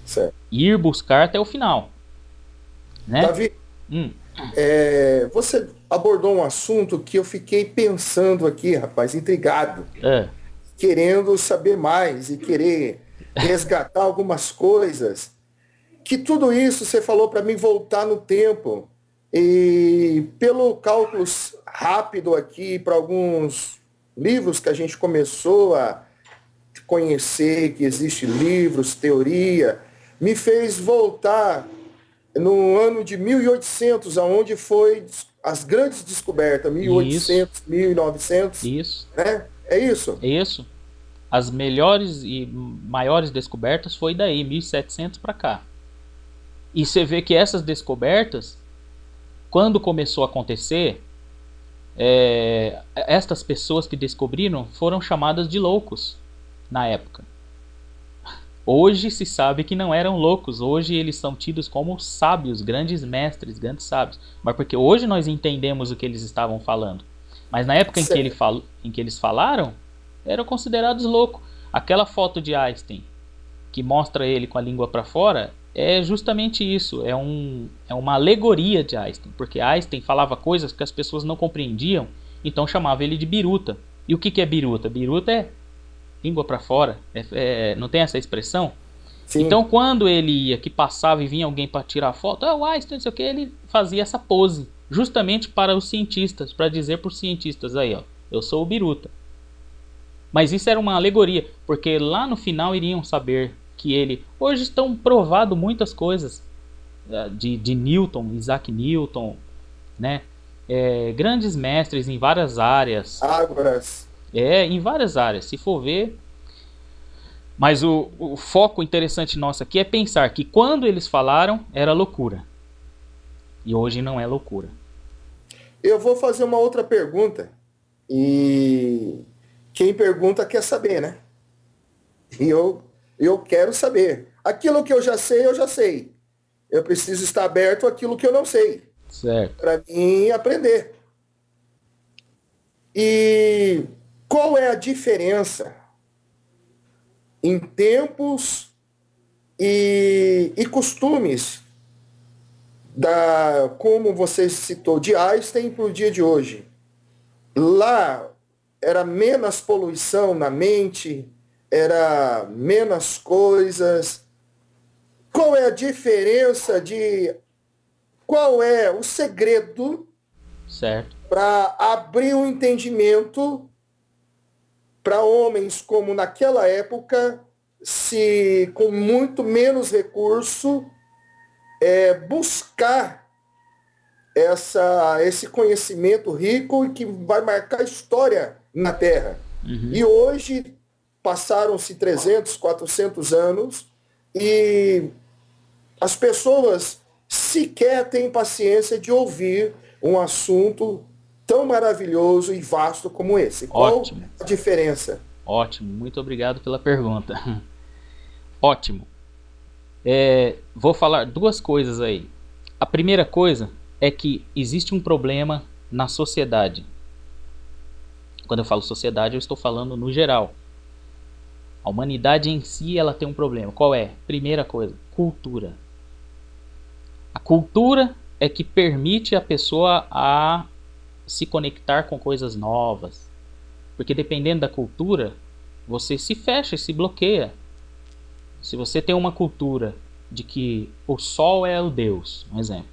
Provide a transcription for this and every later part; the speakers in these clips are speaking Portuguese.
certo. Ir buscar até o final, né? Davi, Hum, você abordou um assunto que eu fiquei pensando aqui, rapaz, intrigado, é, querendo saber mais e querer resgatar algumas coisas. Que tudo isso você falou para mim voltar no tempo. E pelo cálculo rápido aqui, para alguns livros que a gente começou a conhecer, que existe livros, teoria, me fez voltar no ano de 1800, aonde foi as grandes descobertas, isso, 1800, 1900, isso, né? É isso? isso. As melhores e maiores descobertas foi daí, 1700 para cá. E você vê que essas descobertas, quando começou a acontecer, estas pessoas que descobriram foram chamadas de loucos na época. Hoje se sabe que não eram loucos, hoje eles são tidos como sábios, grandes mestres, grandes sábios. Mas porque hoje nós entendemos o que eles estavam falando. Mas na época Certo. em que eles falaram, eram considerados loucos. Aquela foto de Einstein, que mostra ele com a língua para fora, é justamente isso. É uma alegoria de Einstein. Porque Einstein falava coisas que as pessoas não compreendiam, então chamava ele de biruta. E o que é biruta? Biruta é língua para fora. Não tem essa expressão? Então, Sim. quando ele ia, que passava e vinha alguém para tirar foto, o Einstein, não sei o que, ele fazia essa pose, justamente para os cientistas, para dizer para os cientistas aí, ó, eu sou o biruta. Mas isso era uma alegoria, porque lá no final iriam saber que ele. Hoje estão provado muitas coisas de Newton, Isaac Newton, né? Grandes mestres em várias áreas. Ágoras. Em várias áreas, se for ver. Mas o foco interessante nosso aqui é pensar que quando eles falaram era loucura. E hoje não é loucura. Eu vou fazer uma outra pergunta. E quem pergunta quer saber, né? E eu quero saber. Aquilo que eu já sei, eu já sei. Eu preciso estar aberto àquilo que eu não sei, Certo. para mim aprender. E qual é a diferença em tempos e costumes como você citou, de Einstein para o dia de hoje? Lá era menos poluição na mente, era menos coisas. Qual é a diferença de. Qual é o segredo Certo. para abrir o entendimento para homens como naquela época, se com muito menos recurso, buscar esse conhecimento rico e que vai marcar história na Terra. Uhum. E hoje passaram-se 300, 400 anos e as pessoas sequer têm paciência de ouvir um assunto tão maravilhoso e vasto como esse. Qual Ótimo. a diferença? Ótimo. Muito obrigado pela pergunta. Ótimo. Vou falar duas coisas aí. A primeira coisa é que existe um problema na sociedade. Quando eu falo sociedade, eu estou falando no geral. A humanidade em si, ela tem um problema. Qual é? Primeira coisa, cultura. A cultura é que permite a pessoa a se conectar com coisas novas. Porque dependendo da cultura, você se fecha e se bloqueia. Se você tem uma cultura de que o sol é o Deus, um exemplo,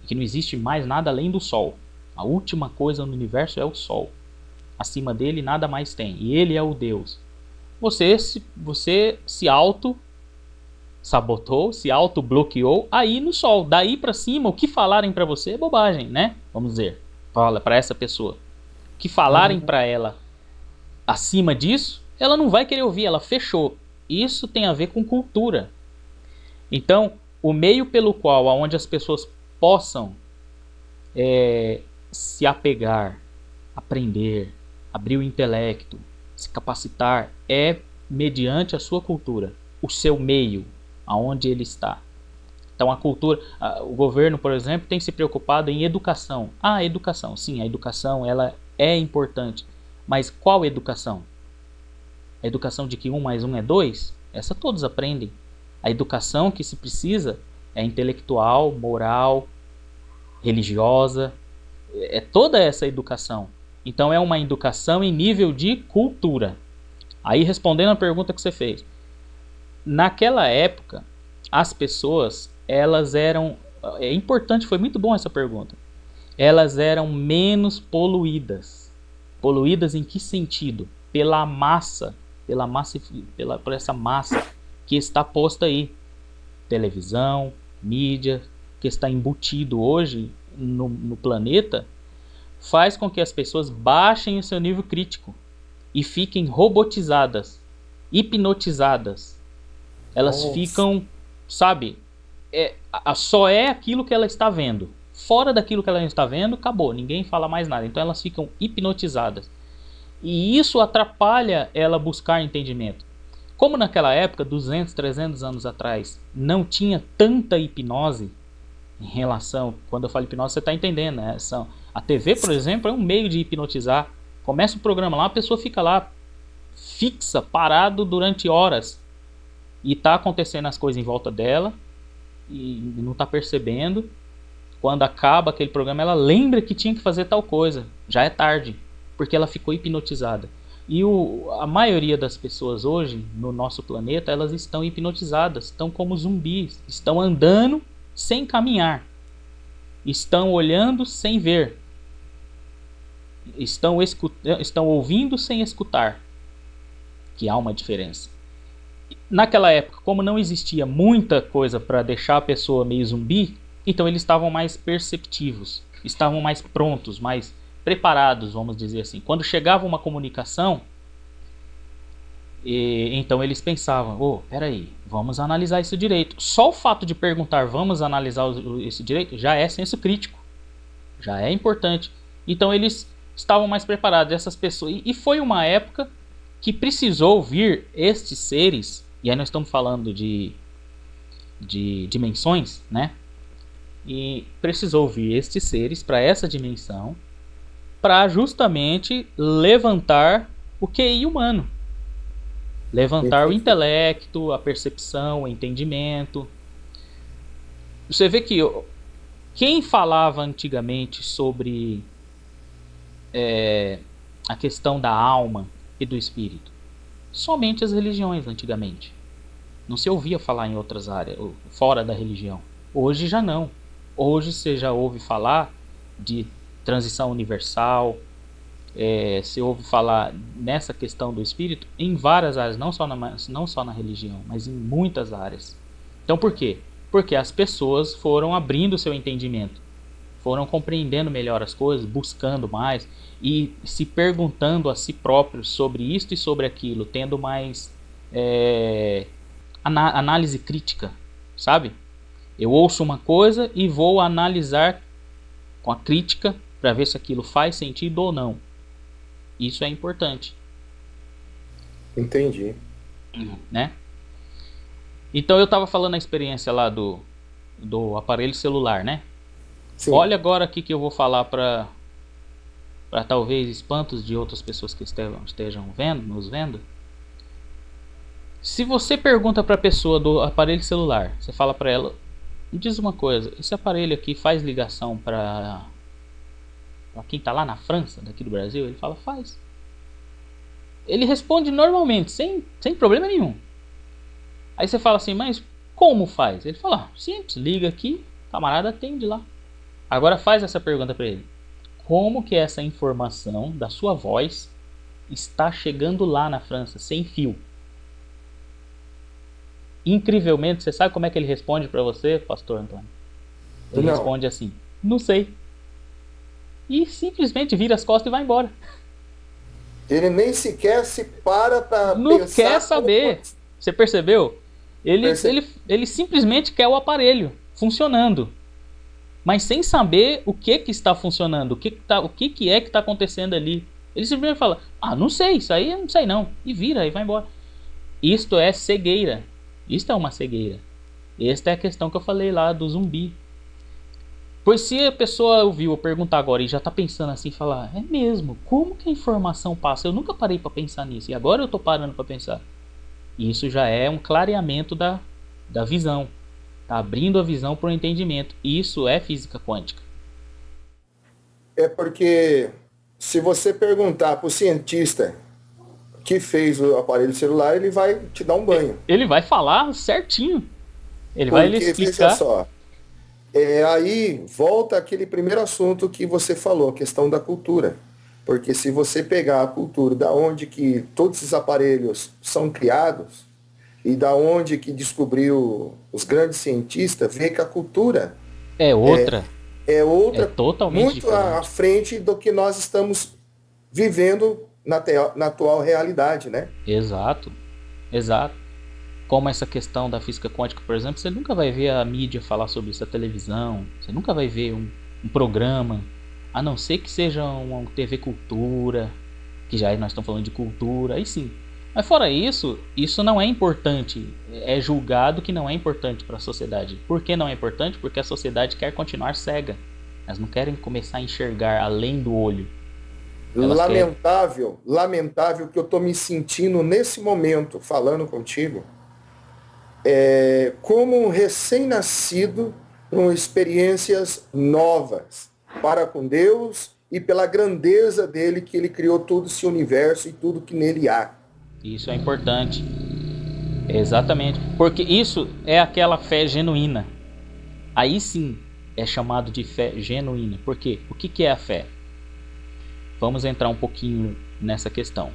que não existe mais nada além do sol. A última coisa no universo é o sol. Acima dele nada mais tem. E ele é o Deus. Você se auto sabotou, se auto bloqueou aí no sol. Daí para cima, o que falarem para você é bobagem, né? Vamos dizer, fala para essa pessoa. O que falarem para ela acima disso, ela não vai querer ouvir, ela fechou. Isso tem a ver com cultura. Então, o meio pelo qual, aonde as pessoas possam se apegar, aprender, abrir o intelecto, se capacitar, é mediante a sua cultura, o seu meio, aonde ele está. Então a cultura, o governo, por exemplo, tem se preocupado em educação. Ah, educação, sim, a educação ela é importante, mas qual educação? A educação de que 1 mais 1 é 2? Essa todos aprendem. A educação que se precisa é intelectual, moral, religiosa, é toda essa educação. Então é uma educação em nível de cultura. Aí respondendo a pergunta que você fez, naquela época as pessoas, elas eram, é importante, foi muito bom essa pergunta, elas eram menos poluídas. Poluídas em que sentido? Pela massa, por essa massa que está posta aí, televisão, mídia, que está embutido hoje no planeta, faz com que as pessoas baixem o seu nível crítico e fiquem robotizadas, hipnotizadas. Elas ficam, sabe, só é aquilo que ela está vendo. Fora daquilo que ela está vendo, acabou, ninguém fala mais nada. Então elas ficam hipnotizadas. E isso atrapalha ela buscar entendimento. Como naquela época, 200, 300 anos atrás, não tinha tanta hipnose em relação... Quando eu falo hipnose, você está entendendo, né? A TV, por exemplo, é um meio de hipnotizar. Começa o programa lá, a pessoa fica lá fixa, parado durante horas. E está acontecendo as coisas em volta dela e não está percebendo. Quando acaba aquele programa, ela lembra que tinha que fazer tal coisa. Já é tarde, porque ela ficou hipnotizada. E a maioria das pessoas hoje, no nosso planeta, elas estão hipnotizadas, estão como zumbis, estão andando sem caminhar, estão olhando sem ver, estão ouvindo sem escutar, que há uma diferença. Naquela época, como não existia muita coisa para deixar a pessoa meio zumbi, então eles estavam mais perceptivos, estavam mais prontos, mais preparados, vamos dizer assim. Quando chegava uma comunicação, então eles pensavam, peraí, vamos analisar isso direito. Só o fato de perguntar, vamos analisar isso direito, já é senso crítico, já é importante. Então eles estavam mais preparados, essas pessoas. E foi uma época que precisou vir estes seres, e aí nós estamos falando de dimensões, né? E precisou vir estes seres para essa dimensão, para justamente levantar o QI humano, levantar o intelecto, a percepção, o entendimento. Você vê que quem falava antigamente sobre a questão da alma e do espírito? Somente as religiões antigamente. Não se ouvia falar em outras áreas, fora da religião. Hoje já não. Hoje você já ouve falar de transição universal, se ouve falar nessa questão do espírito em várias áreas, não só na religião, mas em muitas áreas. Então por quê? Porque as pessoas foram abrindo seu entendimento, foram compreendendo melhor as coisas, buscando mais e se perguntando a si próprios sobre isto e sobre aquilo, tendo mais análise crítica, sabe? Eu ouço uma coisa e vou analisar com a crítica para ver se aquilo faz sentido ou não. Isso é importante. Entendi. Né? Então eu estava falando a experiência lá do aparelho celular, né? Sim. Olha agora aqui que eu vou falar para talvez espantos de outras pessoas que estejam nos vendo. Se você pergunta para a pessoa do aparelho celular, você fala para ela, me diz uma coisa, esse aparelho aqui faz ligação para quem está lá na França, daqui do Brasil? Ele fala, faz. Ele responde normalmente, sem problema nenhum. Aí você fala assim, mas como faz? Ele fala, simples, liga aqui, camarada atende lá. Agora faz essa pergunta para ele. Como que essa informação da sua voz está chegando lá na França, sem fio? Incrivelmente, você sabe como é que ele responde para você, pastor Antônio? Ele responde assim, não sei. E simplesmente vira as costas e vai embora. Ele nem sequer se para não pensar. Não quer saber. Você percebeu? Ele simplesmente quer o aparelho funcionando. Mas sem saber o que está funcionando, o que é que está acontecendo ali. Ele simplesmente fala, não sei, isso aí eu não sei não. E vira e vai embora. Isto é cegueira. Isto é uma cegueira. Esta é a questão que eu falei lá do zumbi. Pois se a pessoa ouviu eu perguntar agora e já está pensando assim, falar, é mesmo, como que a informação passa? Eu nunca parei para pensar nisso, e agora eu estou parando para pensar. Isso já é um clareamento da visão. Está abrindo a visão para o entendimento. Isso é física quântica. É porque se você perguntar para o cientista que fez o aparelho celular, ele vai te dar um banho. Ele vai falar certinho. Ele vai lhe Porque, veja explicar. só, aí volta aquele primeiro assunto que você falou, a questão da cultura. Porque se você pegar a cultura da onde que todos esses aparelhos são criados e da onde que descobriu os grandes cientistas, vê que a cultura É outra. é É outra, totalmente muito à diferente. frente do que nós estamos vivendo na atual realidade, né? Exato. Exato. Como essa questão da física quântica, por exemplo, você nunca vai ver a mídia falar sobre isso, a televisão, você nunca vai ver um programa, a não ser que seja uma TV Cultura, que já nós estamos falando de cultura, aí sim. Mas fora isso, isso não é importante, é julgado que não é importante para a sociedade. Por que não é importante? Porque a sociedade quer continuar cega. Elas não querem começar a enxergar além do olho. Elas querem. Lamentável que eu estou me sentindo nesse momento, falando contigo, como um recém-nascido com experiências novas para com Deus e pela grandeza dele que ele criou todo esse universo e tudo que nele há. Isso é importante. Exatamente. Porque isso é aquela fé genuína. Aí sim é chamado de fé genuína. Por quê? O que é a fé? Vamos entrar um pouquinho nessa questão.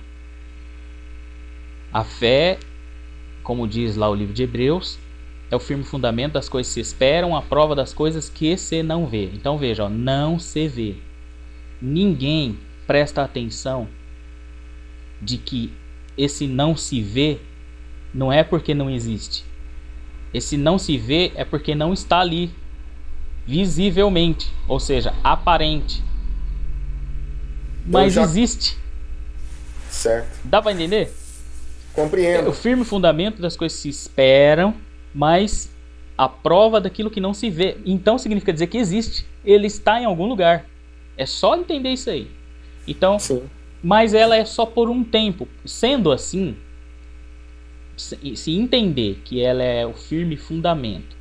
A fé, como diz lá o livro de Hebreus, é o firme fundamento das coisas que se esperam, a prova das coisas que se não vê. Então veja, ó, não se vê. Ninguém presta atenção de que esse não se vê não é porque não existe. Esse não se vê é porque não está ali, visivelmente, ou seja, aparente. Mas existe. Certo. Dá para entender? Compreendo. É o firme fundamento das coisas que se esperam, mas a prova daquilo que não se vê. Então significa dizer que existe. Ele está em algum lugar. É só entender isso aí. Então, sim. Mas ela é só por um tempo. Sendo assim, se entender que ela é o firme fundamento,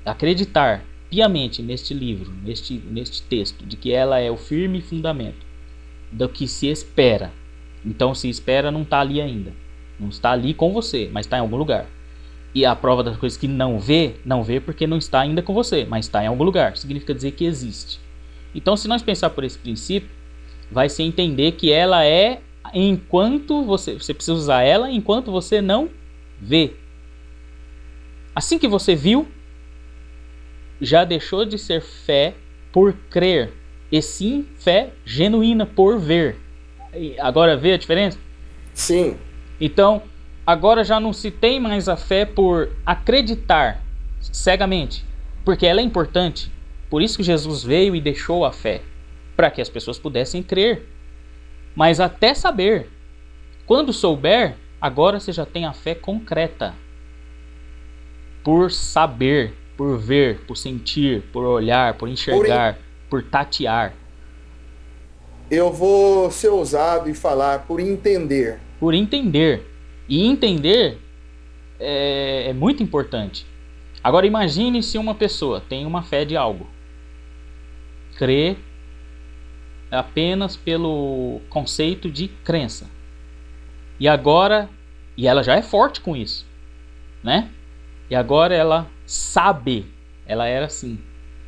acreditar piamente neste livro, neste texto, de que ela é o firme fundamento do que se espera. Então, se espera não está ali ainda. Não está ali com você, mas está em algum lugar. E a prova das coisas que não vê porque não está ainda com você, mas está em algum lugar. Significa dizer que existe. Então, se nós pensar por esse princípio, vai se entender que ela é enquanto você precisa usar ela enquanto você não vê. Assim que você viu, já deixou de ser fé por crer, e sim fé genuína por ver. Agora vê a diferença? Sim. Então, agora já não se tem mais a fé por acreditar cegamente, porque ela é importante. Por isso que Jesus veio e deixou a fé, para que as pessoas pudessem crer. Mas até saber, quando souber, agora você já tem a fé concreta. Por saber, por ver, por sentir, por olhar, por enxergar, por tatear. Eu vou ser ousado e falar por entender. Por entender. E entender é muito importante. Agora imagine se uma pessoa tem uma fé de algo. Crê apenas pelo conceito de crença. E ela já é forte com isso, né? E agora ela sabe, ela era assim.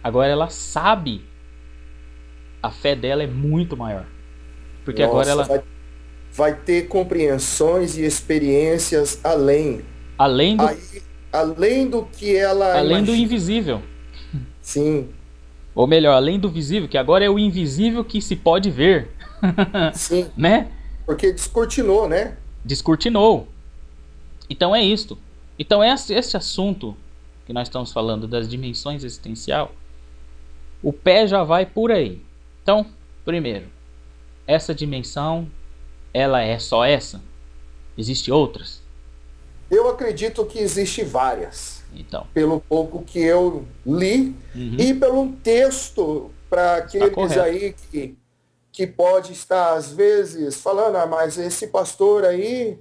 Agora ela sabe, a fé dela é muito maior. Porque agora ela vai ter compreensões e experiências além do que ela além imagina. do invisível. Sim. Ou melhor, além do visível, que agora é o invisível que se pode ver. Sim. Né? Porque descortinou, né? Descortinou. Então é isto. Então esse assunto que nós estamos falando das dimensões existencial, o pé já vai por aí. Então, primeiro, essa dimensão, ela é só essa? Existem outras? Eu acredito que existem várias. Então. Pelo pouco que eu li e pelo texto para aqueles aí que pode estar às vezes falando, mas esse pastor aí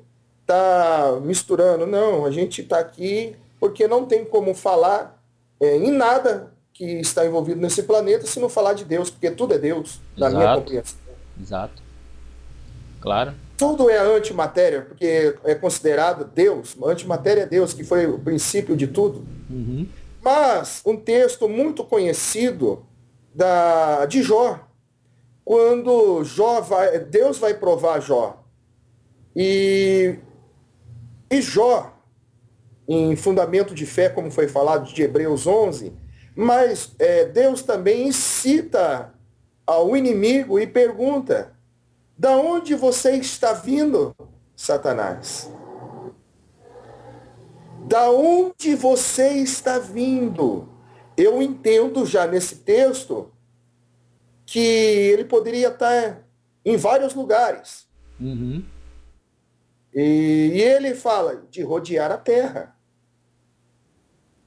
tá misturando. Não, a gente está aqui porque não tem como falar em nada que está envolvido nesse planeta se não falar de Deus, porque tudo é Deus, na minha Exato, compreensão. exato. Claro. Tudo é antimatéria, porque é considerado Deus, antimatéria é Deus, que foi o princípio de tudo. Uhum. Mas um texto muito conhecido de Jó, quando Deus vai provar Jó. E Jó, em fundamento de fé, como foi falado de Hebreus 11, mas Deus também incita ao inimigo e pergunta: da onde você está vindo, Satanás? Da onde você está vindo? Eu entendo já nesse texto que ele poderia estar em vários lugares. Uhum. E ele fala de rodear a terra.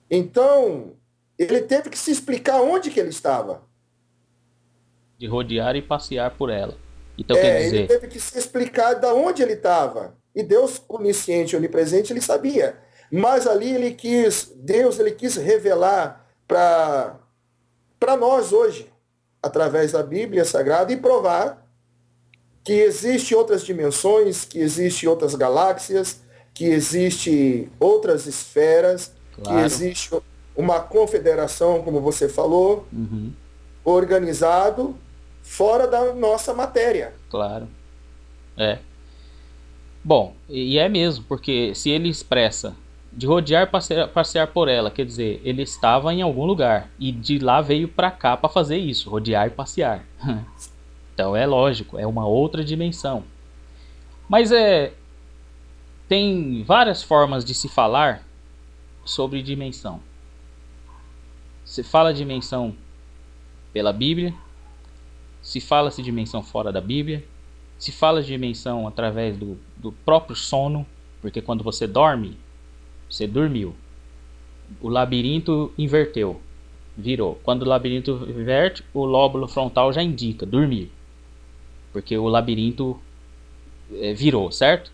Então, ele teve que se explicar onde que ele estava. De rodear e passear por ela. Então quer Ele dizer, teve que se explicar de onde ele estava. E Deus, onisciente e onipresente, ele sabia. Mas ali Deus quis revelar para nós hoje, através da Bíblia Sagrada, e provar que existem outras dimensões, que existem outras galáxias, que existem outras esferas, que claro. existe uma confederação, como você falou, Uhum. organizado fora da nossa matéria. Claro. É. Bom, e é mesmo, porque se ele expressa de rodear, passear por ela, quer dizer, ele estava em algum lugar e de lá veio para cá para fazer isso, rodear e passear. Então é lógico, é uma outra dimensão. Mas tem várias formas de se falar sobre dimensão. Se fala dimensão pela Bíblia, se fala-se dimensão fora da Bíblia, se fala de dimensão através do próprio sono, porque quando você dorme, você dormiu. O labirinto inverteu, virou. Quando o labirinto inverte, o lóbulo frontal já indica dormir, porque o labirinto virou, certo?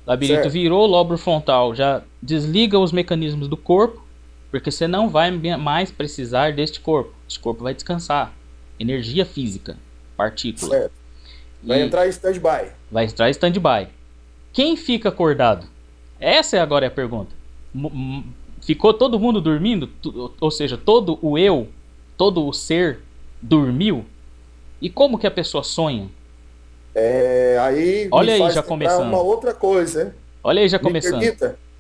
O labirinto Certo. virou, o lóbulo frontal já desliga os mecanismos do corpo, porque você não vai mais precisar deste corpo. Este corpo vai descansar. Energia física, partícula. Certo. Vai entrar em stand-by. Vai entrar em stand-by. Quem fica acordado? Essa agora é a pergunta. Ficou todo mundo dormindo? Ou seja, todo o eu, todo o ser dormiu? E como que a pessoa sonha? Aí Olha me aí, faz já lembrar começando. uma outra coisa, hein? Olha aí, já começando.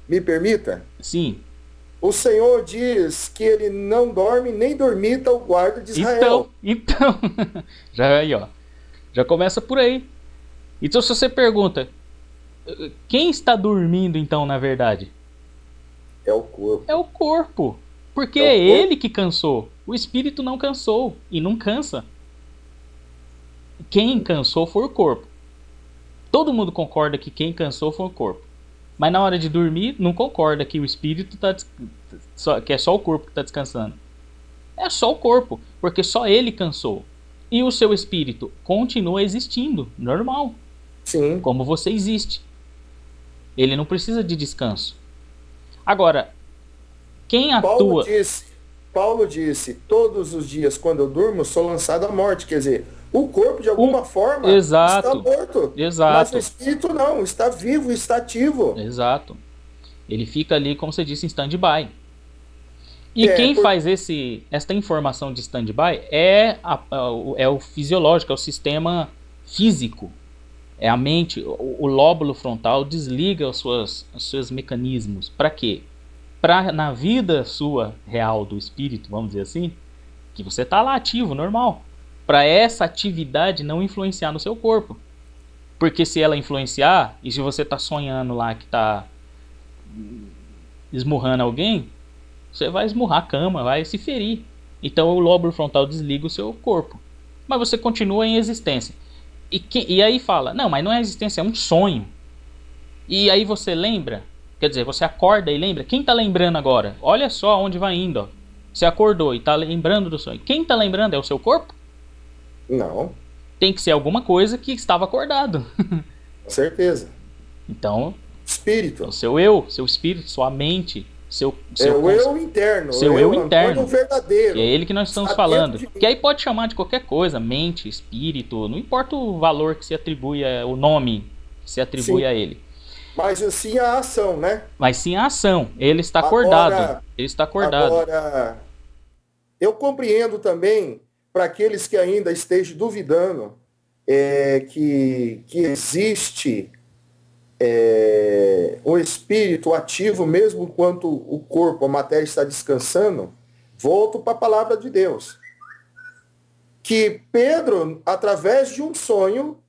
Me permita? Sim. O Senhor diz que ele não dorme nem dormita o guarda de Israel. Então, já aí, ó. Já começa por aí. Então se você pergunta, quem está dormindo então, na verdade? É o corpo. É o corpo. Porque É o corpo. ele que cansou. O espírito não cansou e não cansa. Quem cansou foi o corpo. Todo mundo concorda que quem cansou foi o corpo. Mas na hora de dormir, não concorda que o espírito que é só o corpo que está descansando. É só o corpo, porque só ele cansou. E o seu espírito continua existindo, normal. Sim. Como você existe. Ele não precisa de descanso. Agora, quem atua... Paulo disse, todos os dias quando eu durmo, sou lançado à morte. Quer dizer, o corpo de alguma forma está morto. Exato. Mas o espírito não, está vivo, está ativo. Exato. Ele fica ali, como você disse, em stand-by. E quem faz esta informação de stand-by é o fisiológico, é o sistema físico. É a mente, o lóbulo frontal desliga os seus mecanismos. Para quê? Para na vida sua real do espírito, vamos dizer assim, que você está lá ativo, normal. Para essa atividade não influenciar no seu corpo. Porque se ela influenciar, e se você está sonhando lá que está esmurrando alguém, você vai esmurrar a cama, vai se ferir. Então o lóbulo frontal desliga o seu corpo. Mas você continua em existência. E aí fala, não, mas não é existência, é um sonho. E aí você lembra, quer dizer, você acorda e lembra. Quem está lembrando agora? Olha só onde vai indo. Ó. Você acordou e está lembrando do sonho. Quem está lembrando é o seu corpo? Não. Tem que ser alguma coisa que estava acordado. Com certeza. Então, espírito. O seu eu, seu espírito, sua mente É o eu interno, seu eu interno, verdadeiro. é ele que nós estamos falando. Que aí pode chamar de qualquer coisa, mente, espírito, não importa o valor que se atribui, o nome que se atribui a ele. Mas sim a ação, né? Mas sim a ação. Ele está acordado. Ele está acordado. Agora, eu compreendo também, para aqueles que ainda estejam duvidando, que existe o espírito ativo mesmo enquanto o corpo, a matéria está descansando. Volto para a palavra de Deus. Que Pedro, através de um sonho,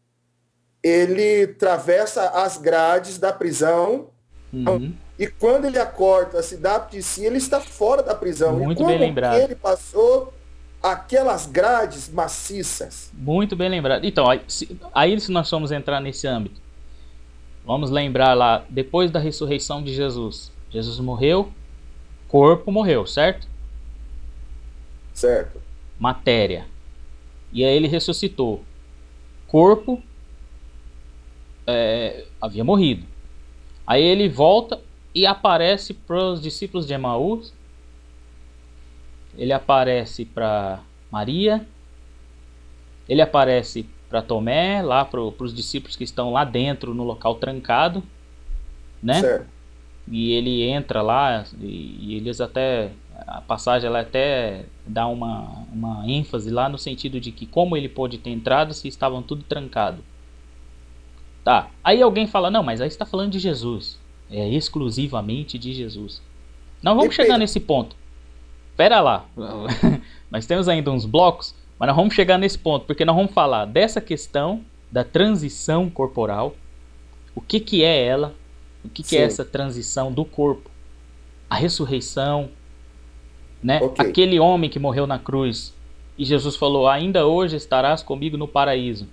ele atravessa as grades da prisão, e quando ele acorda a cidade de si, ele está fora da prisão. Muito e como bem lembrado. ele passou aquelas grades maciças. Muito bem lembrado. Então, aí se nós formos entrar nesse âmbito, vamos lembrar lá, depois da ressurreição de Jesus. Jesus morreu, corpo morreu, certo? Certo. Matéria. E aí ele ressuscitou. Corpo havia morrido. Aí ele volta e aparece para os discípulos de Emaús. Ele aparece para Maria. Ele aparece para Tomé, lá para os discípulos que estão lá dentro, no local trancado, né? Certo. E ele entra lá e eles até... A passagem ela até dá uma ênfase lá no sentido de que como ele pôde ter entrado se estavam tudo trancado. Tá, aí alguém fala, não, mas aí você está falando de Jesus. É exclusivamente de Jesus. Não vamos chegar nesse ponto. Pera lá. Nós temos ainda uns blocos, mas nós vamos chegar nesse ponto, porque nós vamos falar dessa questão da transição corporal. O que é ela? O que é essa transição do corpo? A ressurreição, né? Okay. Aquele homem que morreu na cruz e Jesus falou, ainda hoje estarás comigo no paraíso.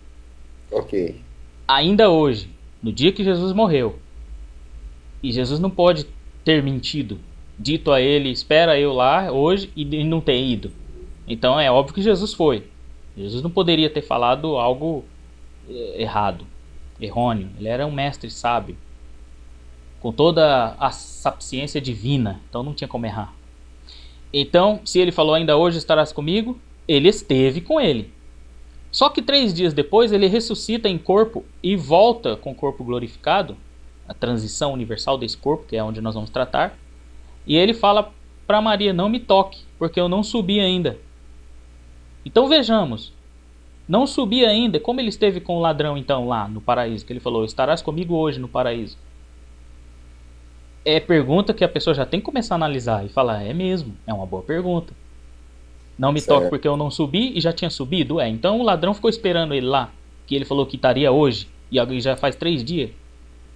Ok. Ainda hoje, no dia que Jesus morreu. E Jesus não pode ter mentido, dito a ele, espera eu lá hoje, e não ter ido. Então é óbvio que Jesus foi. Jesus não poderia ter falado algo errado, errôneo. Ele era um mestre sábio, com toda a sapiência divina, então não tinha como errar. Então, se ele falou ainda hoje estarás comigo, ele esteve com ele. Só que 3 dias depois ele ressuscita em corpo e volta com o corpo glorificado, a transição universal desse corpo, que é onde nós vamos tratar. E ele fala para Maria, não me toque, porque eu não subi ainda. Então vejamos, não subi ainda, como ele esteve com o ladrão então lá no paraíso, que ele falou, estarás comigo hoje no paraíso. É pergunta que a pessoa já tem que começar a analisar e falar, é mesmo, é uma boa pergunta. Não me toque porque eu não subi e já tinha subido? Então o ladrão ficou esperando ele lá, que ele falou que estaria hoje, e já faz 3 dias.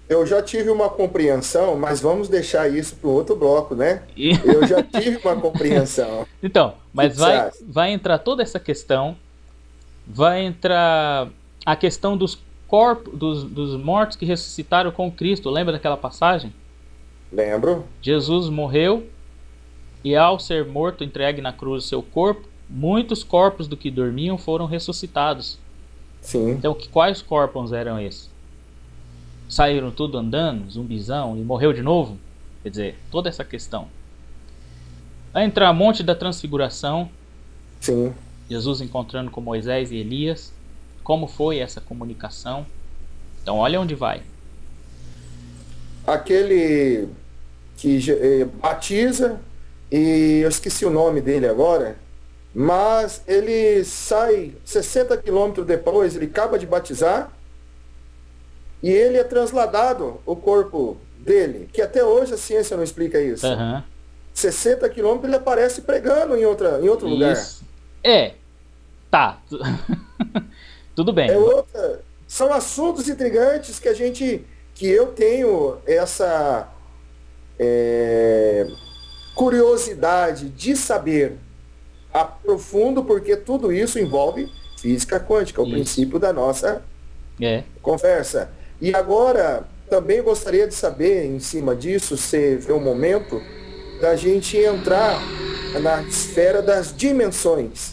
Eu já tive uma compreensão, mas vamos deixar isso para um outro bloco, né? Eu já tive uma compreensão. Então, mas vai entrar toda essa questão, vai entrar a questão dos corpos, dos mortos que ressuscitaram com Cristo. Lembra daquela passagem? Lembro. Jesus morreu e ao ser morto, entregue na cruz o seu corpo, muitos corpos do que dormiam foram ressuscitados. Sim. Então, quais corpos eram esses? Saíram tudo andando, zumbizão, e morreu de novo? Quer dizer, toda essa questão. Vai entrar o Monte da Transfiguração. Sim. Jesus encontrando com Moisés e Elias. Como foi essa comunicação? Então, olha onde vai. Aquele que batiza, e eu esqueci o nome dele agora, mas ele sai 60 quilômetros depois, ele acaba de batizar, e ele é transladado, o corpo dele, que até hoje a ciência não explica isso. 60 quilômetros ele aparece pregando em outro lugar. Tá. Tudo bem. São assuntos intrigantes que eu tenho essa curiosidade de saber a profundo, porque tudo isso envolve física quântica, o princípio da nossa conversa. E agora, também gostaria de saber, em cima disso, se vê um momento da gente entrar na esfera das dimensões.